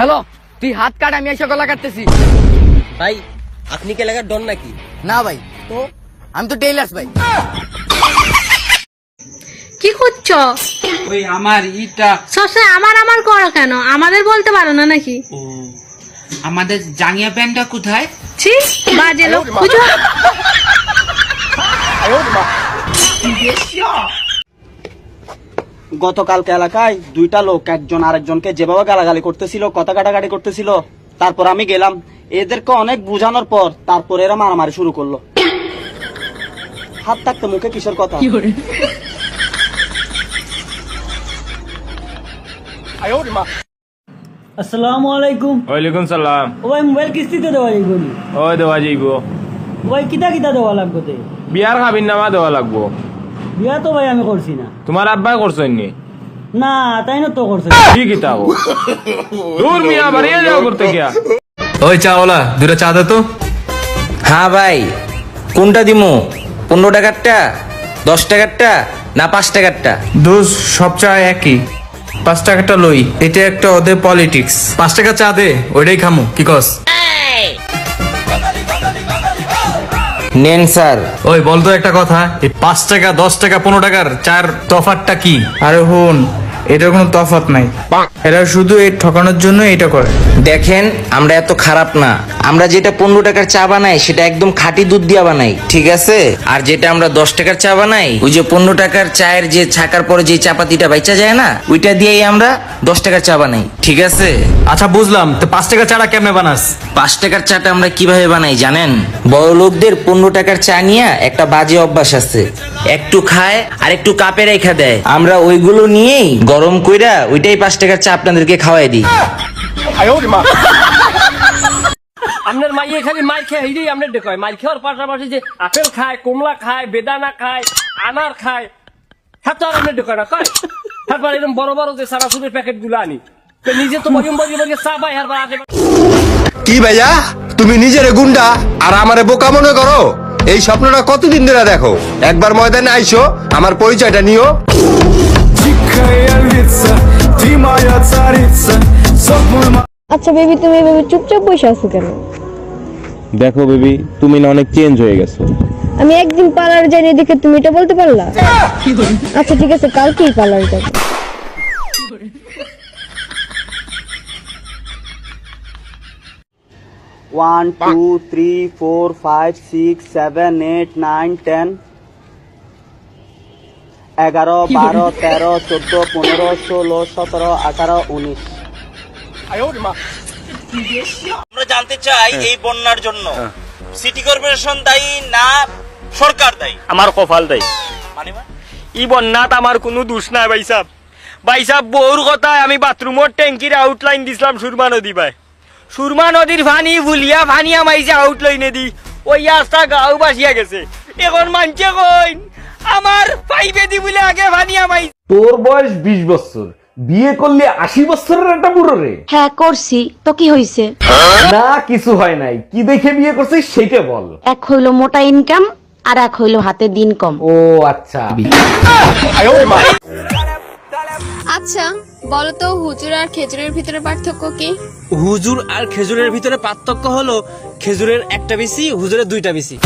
Hello, তুই হাত কাট, আমি এসে গলা কাটতেছি। ভাই আপনি কি এলাকার ডন নাকি? না ভাই, তো আমি তো টেইলার্স ভাই। কি করছো? ওই আমার ইটা সবসময় আমার করো কেন? আমাদের বলতে পারো না নাকি? ও আমাদের জাঙ্গিয়া প্যান্টটা কোথায়? ছি, বাজে লোক বুঝো। গতকালকে এলাকায় দুইটা লোক একজন আরেকজনকে যেভাবে গালাগালি করতেছিল, কথা কাটাকাটি করতেছিল, তারপর আমি গেলাম, এদেরকে অনেক বুঝানোর পর তারপর এরা মারামারি শুরু করলো। হাত থাকতে মুখে কিসের কথা? আসসালামু আলাইকুম। ওয়ালাইকুম সালাম। ও ভাই মোবাইল কিস্তিতে দেওয়া যাইব নি? ও দেওয়া যাইব। ভাই কিতা কিতা দেওয়া লাগবে তে? বিয়ার খাবির নামা দেওয়া লাগবো। বিয়া তো ভাই আমি করছি না। তোমার আব্বাই করছেন নি? না তাই না তো করছে। কি কিতাব দূর মিয়া বাড়িয়ে যাও করতে গিয়া। ওই চাওয়ালা দুটা চা দে তো। হ্যাঁ ভাই, কোনটা দিমু? 15 টাকারটা, 10 টাকারটা না 5 টাকারটা? দোষ সব চা একই, 5 টাকাটা লই। এটা একটা ওদের পলিটিক্স। 5 টাকা চা দে, ওইটাই খামু। কি কস? নেন স্যার। ওই বলতো একটা কথা, এই 5 টাকা 10 টাকা 15 টাকার চার তফাতটা কি? আরে হুন, এটার কোনো তফাৎ নাই, এরা শুধু এই ঠকানোর জন্য এটা করে। দেখেন আমরা এত খারাপ না, আমরা যেটা 15 টাকার চা বানাই সেটা একদম খাঁটি দুধ দিয়া বানাই, ঠিক আছে? আর যেটা আমরা 10 টাকার চা বানাই, ওই যে 15 টাকার চায়ের যে ছাকার পরে যে চাপাতিটা বাইচা যায় না, ওইটা দিয়েই আমরা 10 টাকার চা বানাই, ঠিক আছে? আচ্ছা বুঝলাম, তো 5 টাকা চাটা কেমনে বানাস? 5 টাকার চাটা আমরা কিভাবে বানাই জানেন? বড় লোকদের 15 টাকার চা নিয়ে একটা বাজে অভ্যাস আছে, একটু খায় আর একটু কাপে রেখে দেয়। আমরা ওইগুলো নিয়েই গরম কইরা ওইটাই 5 টাকার চা আপনাদেরকে খাওয়াই দিই। আপনার মাইয়ে খালি মাইর খেয়ে হিরেই আপনার দেখয়, মাইর খাওয়ার পাশাপাশি যে আপেল খায়, কমলা খায়, বেদানা খায়, আনার খায়, হ্যাঁ তো আর আপনার দেখয় না কয়। তারপর এরকম বড় বড় যে সারাসুরের প্যাকেট গুলো আনি, তো নিজে তো বজম বজে চা পাই আর আগে। কি ভাইয়া, তুমি নিজের গুন্ডা আর আমারে বোকা মনে করো? এই স্বপ্নটা কতদিন ধরে দেখো? একবার ময়দানে আইসো, আমার পরিচয়টা নিও। আচ্ছা বেবি, তুমি এভাবে চুপচাপ বসে আছো কেন? দেখো বেবি, তুমি না অনেক চেঞ্জ হয়ে গেছো। আমি একদিন পার্লার যাইনি দেখে তুমি এটা বলতে পারলা? আচ্ছা ঠিক আছে, কালকেই পার্লার যাবো। ওয়ান 2 3 4 5 6 7 8 9 10 11 12 13 14 15 16 17 18 19। আমরা জানতে চাই এই বন্যার জন্য সিটি কর্পোরেশন দায়ী না সরকার দায়ী? আমার কপাল দেয় মানে ই বন্যাত আমার কোনো দোষ নাই ভাই সাহেব। ভাই সাহেব বউর কথায় আমি বাথরুমের ট্যাঙ্কির আউটলাইন দিছিলাম সুরমা নদী ভাই, সুরমা নদীর পানি ভুলিয়া পানি আমাইছে আউটলাইনে দি, ওই রাস্তা গাঁও বাসিয়া গেছে। এখন মানছে কইন আমার পাইপে দি বলে আগে পানি আমাইছে। তোর বয়স 20 বছর, বিয়ে করলে 80 বছরের একটা বুড়ো রে। হ্যাঁ করছি, তো কি হইছে? না কিছু হয় নাই, কি দেখে বিয়ে করছিস সেটা বল। এক হইলো মোটা ইনকাম আর এক হইলো হাতে দিন কম। ও আচ্ছা। আচ্ছা বলো তো, হুজুর আর খেজুরের ভিতরে পার্থক্য কি? হুজুর আর খেজুরের ভিতরে পার্থক্য হলো খেজুরের একটা বেশি, হুজুরের 2টা বেশি।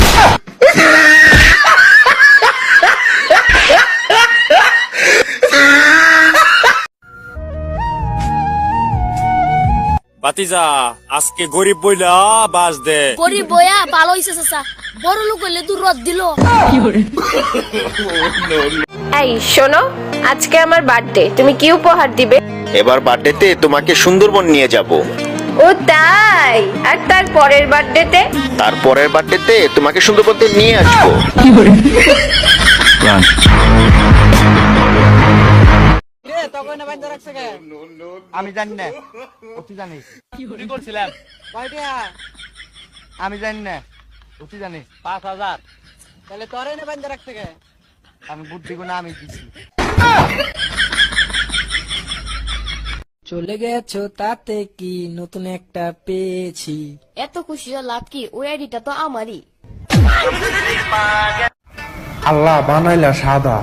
বাতিজা আজকে গরিব বইলা বাস দে। গরিব বয়া ভালো হইছে চাচা, বড় লোক হইলে দূর রদ দিল। এই শোনো, আজকে আমার বার্থডে, তুমি কি উপহার দিবে? এবার বার্থডেতে তোমাকে সুন্দরবন নিয়ে যাব। ও তাই? আর তার পরের বার্থডেতে? তারপরের বার্থডেতে তোমাকে সুন্দরবনতে নিয়ে আসবো। আমি জানি না, তুই জানিস? কি করছিলাম? আমি জানি না, তুই জানিস? 5000। তাহলে তোরে না বান্ধা রাখছে কে? আমি বুদ্ধি গুণা আমি দিছি। চলে গেছো তাতে কি, নতুন একটা পেয়েছি। এত খুশি লাভ কি? ওই আইডিটা তো আমারই। আল্লাহ বানাইলা সাদা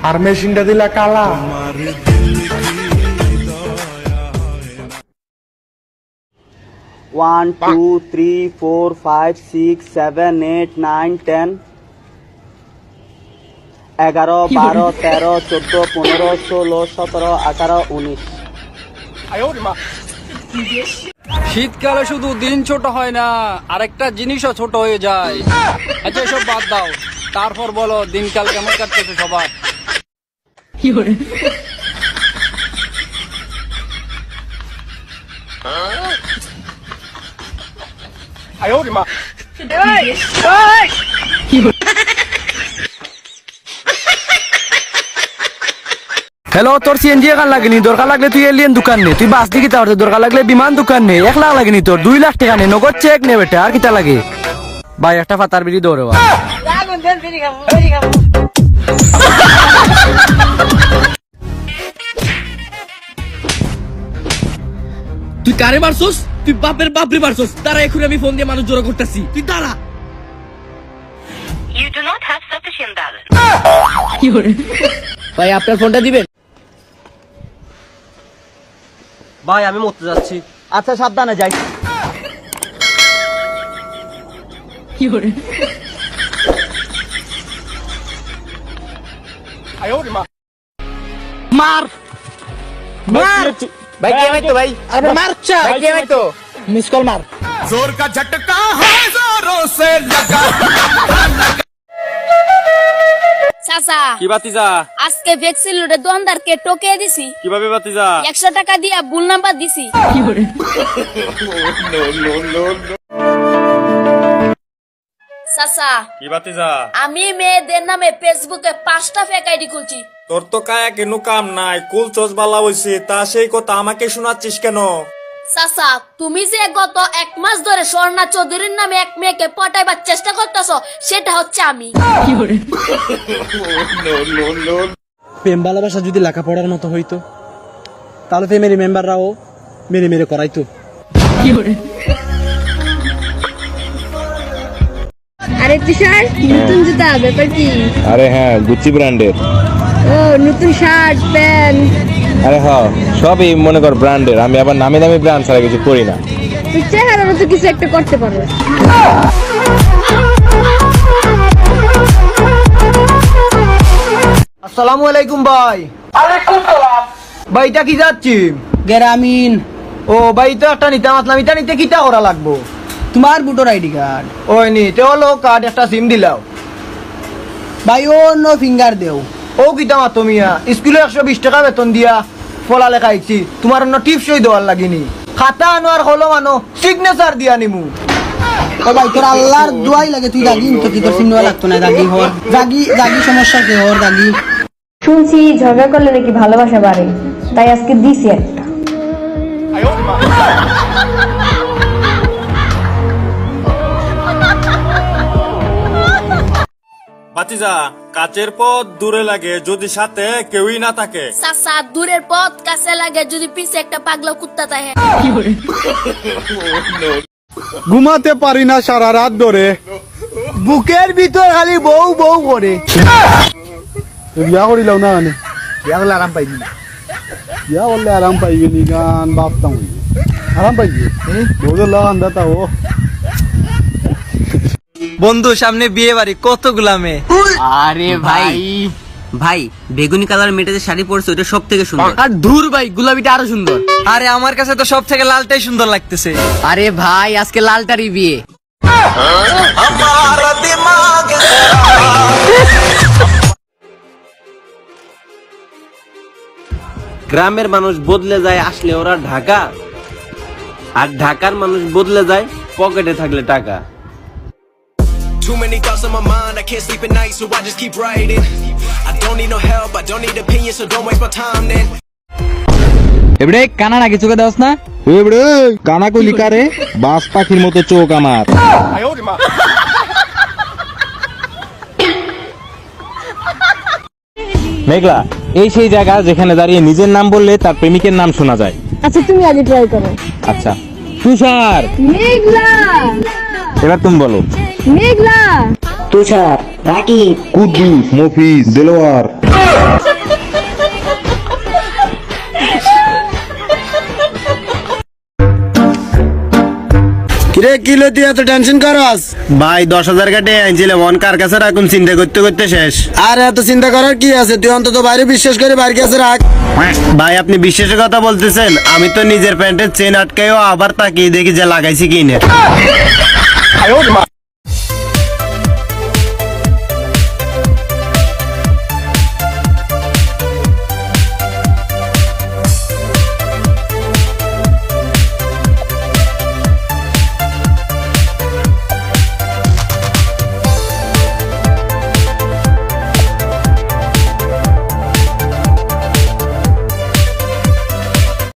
আর মেশিনটা দিলা কালা। 1 2 3 4 5 6 7 8 9 10 11 12 13 14 15 16 17 18 19। শীতকালে শুধু দিন ছোট হয় না, আরেকটা জিনিসও ছোট হয়ে যায়। আচ্ছা এসব বাদ দাও, তারপর বলো দিনকাল কেমন কাটতেছে সবার? কি করে হ্যালো, তোর সিএনজি এখান লাগেনি, দরকার লাগলে তুই এলিয়েন দোকান নে, তুই বাস দিকে তাহলে দরকার লাগলে বিমান দোকান নে। 1 লাখ লাগেনি তোর, 2 লাখ টাকা নে, নগদ চেক নে বেটা, আর কিটা লাগে? ভাই একটা ফাতার বিড়ি দৌড়ে তুই কারে মারছস? তুই বাপের বাপরে মারছস। তারা এখন আমি ফোন দিয়ে মানুষ জড়ো করতেছি, তুই দাঁড়া। কি করে ভাই আপনার ফোনটা দিবেন? ভাই আমি মরতে যাচ্ছি। আচ্ছা সাবধানে যাই। কি করে মার মার ভাই কে মারতো ভাই? আরে মারছা ভাই কে মারতো? মিস কল মার। জোর কা ঝটকা है जोरों से लगा। চাচা কি বাতিজা? আজকে ভ্যাকসিন লোডে দোকানদারকে টকে দিছি। কিভাবে বাতিজা? 100 টাকা দিয়া ভুল নাম্বার দিছি। কি করে চাচা কি বাতিজা? আমি মেয়েদের নামে ফেসবুকে 5টা ফেক আইডি খুলছি। তোর তো কায়া কেন কাম নাই, কুল চোচ বালা হইছে, তা সেই কথা আমাকে শোনাচ্ছিস কেন? চাচা তুমি যে গত 1 মাস ধরে স্বর্ণা চৌধুরীর নামে এক মেয়েকে পটাইবার চেষ্টা করতেছ, সেটা হচ্ছে আমি। কি করে প্রেম ভালোবাসা যদি লেখাপড়ার মতো হইতো, তাহলে ফ্যামিলি মেম্বাররাও মেরে মেরে করাইতো। কি করে আরে তুষার, নতুন জুতা ব্যাপার কি? আরে হ্যাঁ, গুচি ব্র্যান্ডের। ও নতুন শার্ট প্যান্ট। আরে হ্যাঁ, সবই মনে কর ব্র্যান্ডের। আমি আবার নামি দামি ব্র্যান্ড ছাড়া কিছু করি না। তুই চেহারার মতো কিছু একটা করতে পারো। আসসালামু আলাইকুম ভাই। ওয়ালাইকুম সালাম। ভাইটা কি যাচ্ছি? গ্রামীণ। ও ভাই তো একটা নিতে আসলাম, এটা নিতে কিটা করা লাগবো? তোমার ভোটার আইডি কার্ড। ওই নিতে হলো কার্ড, একটা সিম দিলাও। ভাই অন্য ফিঙ্গার দেও। ও কিটা মাতো মিয়া, স্কুলে 120 টাকা বেতন দিয়া ফলা লেখা আইছি, তোমার অন্য টিপসই দেওয়ার লাগিনি। খাতা আনোয়ার হলো মানো সিগনেচার দিয়া নিমু। ও ভাই তোর আল্লাহর দোয়াই লাগে, তুই দাগি তো কি তোর সিনেমা লাগতো না? দাগি হর দাগি দাগি সমস্যা কি হর দাগি? শুনছি ঝগড়া করলে নাকি ভালোবাসা বাড়ে, তাই আজকে দিছি একটা। বাতিজা, কাচের পথ দূরে লাগে যদি সাথে কেউই না থাকে। চাচা দূরের পথ কাছে লাগে যদি পিছে একটা পাগলা কুত্তা থাকে। কি করে ঘুমাতে পারি না সারা রাত ধরে, বুকের ভিতর খালি বউ বউ করে। বিয়া করিলাম না মানে বিয়া করলে আরাম পাইবি না? বিয়া করলে আরাম পাইবি নি? গান ভাবতাম আরাম পাইবি বউদের লাগান দাতা ও। বন্ধু সামনে বিয়ে বাড়ি, কতগুলা মেয়ে। আরে ভাই ভাই বেগুনি কালার মেয়েটা শাড়ি পরছে ওটা সব থেকে সুন্দর। আর ধুর ভাই, গোলাপিটা আরো সুন্দর। আরে আমার কাছে তো সব থেকে লালটাই সুন্দর লাগতেছে। আরে ভাই আজকে লালটারই বিয়ে। গ্রামের মানুষ বদলে যায় আসলে ওরা ঢাকা, আর ঢাকার মানুষ বদলে যায় পকেটে থাকলে টাকা। Too many thoughts on my mind, I can't sleep at night, so I just keep writing. I don't need no help, I don't need opinions, so don't waste my time then. এবারে কানা নাকি চোখে দাওস না? এবারে কানা কইলি কারে? বাস পাখির মতো চোখ আমার। মেঘলা, এই সেই জায়গা যেখানে দাঁড়িয়ে নিজের নাম বললে তার প্রেমিকের নাম শোনা যায়। আচ্ছা তুমি আগে ট্রাই করো। আচ্ছা, তুষার। মেঘলা। এবার তুমি বলো। মেঘলা। তুষার, রাকিব, কুদ্দুস, মফিজ, দেলোয়ার। কিরে কিলো তুই এত টেনশন করস? ভাই 10,000 কাটে আনছিলাম, অন কার কাছে রাখুন চিন্তা করতে করতে শেষ। আর এত চিন্তা করার কি আছে, তুই অন্তত বাইরে বিশ্বাস করে বাইরের কাছে রাখ। ভাই আপনি বিশ্বাসের কথা বলতেছেন? আমি তো নিজের প্যান্টের চেন আটকাইও আবার তাকিয়ে দেখি যে লাগাইছি কিনে।